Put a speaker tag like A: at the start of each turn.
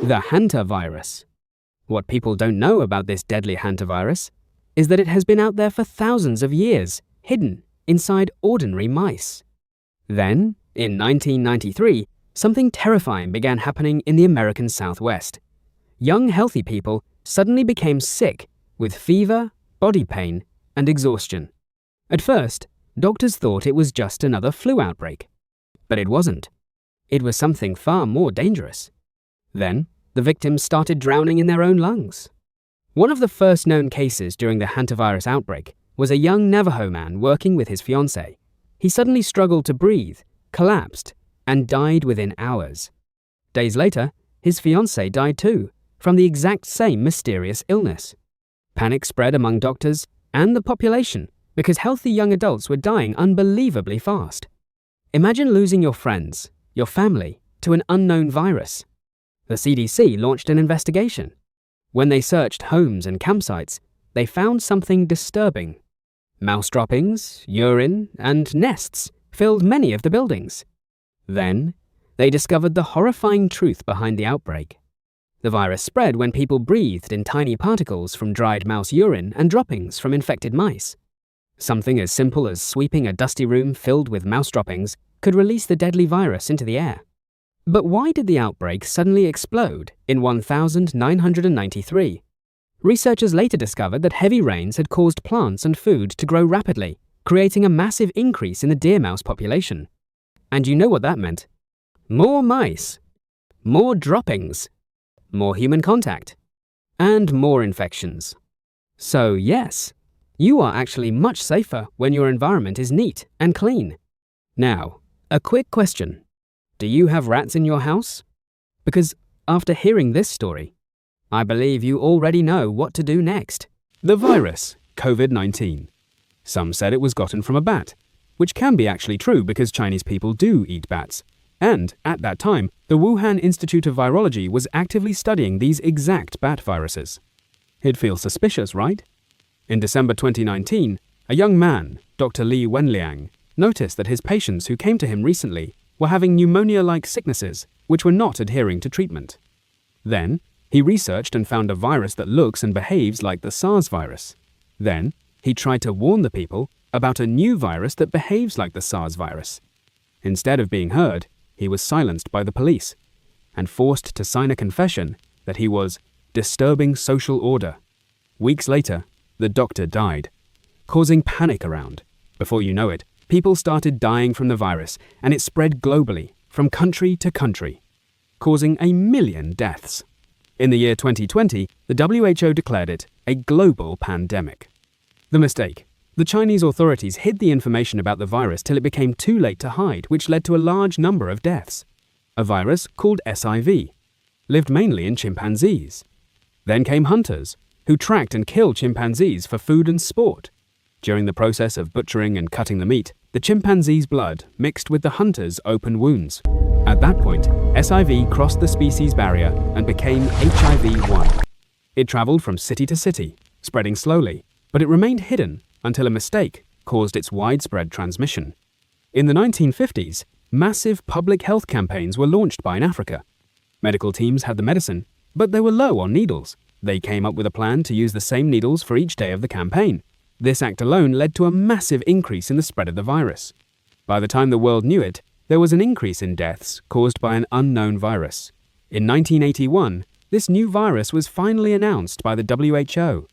A: The Hantavirus. What people don't know about this deadly hantavirus is that it has been out there for thousands of years, hidden inside ordinary mice. Then, in 1993, something terrifying began happening in the American Southwest. Young, healthy people suddenly became sick with fever, body pain, and exhaustion. At first, doctors thought it was just another flu outbreak. But it wasn't. It was something far more dangerous. Then, the victims started drowning in their own lungs. One of the first known cases during the hantavirus outbreak was a young Navajo man working with his fiancée. He suddenly struggled to breathe, collapsed, and died within hours. Days later, his fiancée died too, from the exact same mysterious illness. Panic spread among doctors and the population because healthy young adults were dying unbelievably fast. Imagine losing your friends, your family, to an unknown virus. The CDC launched an investigation. When they searched homes and campsites, they found something disturbing. Mouse droppings, urine, and nests filled many of the buildings. Then, they discovered the horrifying truth behind the outbreak. The virus spread when people breathed in tiny particles from dried mouse urine and droppings from infected mice. Something as simple as sweeping a dusty room filled with mouse droppings could release the deadly virus into the air. But why did the outbreak suddenly explode in 1993? Researchers later discovered that heavy rains had caused plants and food to grow rapidly, creating a massive increase in the deer mouse population. And you know what that meant? More mice, more droppings, more human contact, and more infections. So yes, you are actually much safer when your environment is neat and clean. Now, a quick question. Do you have rats in your house? Because after hearing this story, I believe you already know what to do next.
B: The virus, COVID-19. Some said it was gotten from a bat, which can be actually true because Chinese people do eat bats. And, at that time, the Wuhan Institute of Virology was actively studying these exact bat viruses. It feels suspicious, right? In December 2019, a young man, Dr. Wenliang, noticed that his patients who came to him recently were having pneumonia-like sicknesses which were not adhering to treatment. Then, he researched and found a virus that looks and behaves like the SARS virus. Then, he tried to warn the people about a new virus that behaves like the SARS virus. Instead of being heard, he was silenced by the police and forced to sign a confession that he was disturbing social order. Weeks later, the doctor died, causing panic around. Before you know it, people started dying from the virus, and it spread globally, from country to country, causing 1 million deaths. In the year 2020, the WHO declared it a global pandemic. The mistake. The Chinese authorities hid the information about the virus till it became too late to hide, which led to a large number of deaths. A virus called SIV lived mainly in chimpanzees. Then came hunters, who tracked and killed chimpanzees for food and sport. During the process of butchering and cutting the meat, the chimpanzee's blood mixed with the hunter's open wounds. At that point, SIV crossed the species barrier and became HIV-1. It traveled from city to city, spreading slowly, but it remained hidden until a mistake caused its widespread transmission. In the 1950s, massive public health campaigns were launched in Africa. Medical teams had the medicine, but they were low on needles. They came up with a plan to use the same needles for each day of the campaign. This act alone led to a massive increase in the spread of the virus. By the time the world knew it, there was an increase in deaths caused by an unknown virus. In 1981, this new virus was finally announced by the WHO.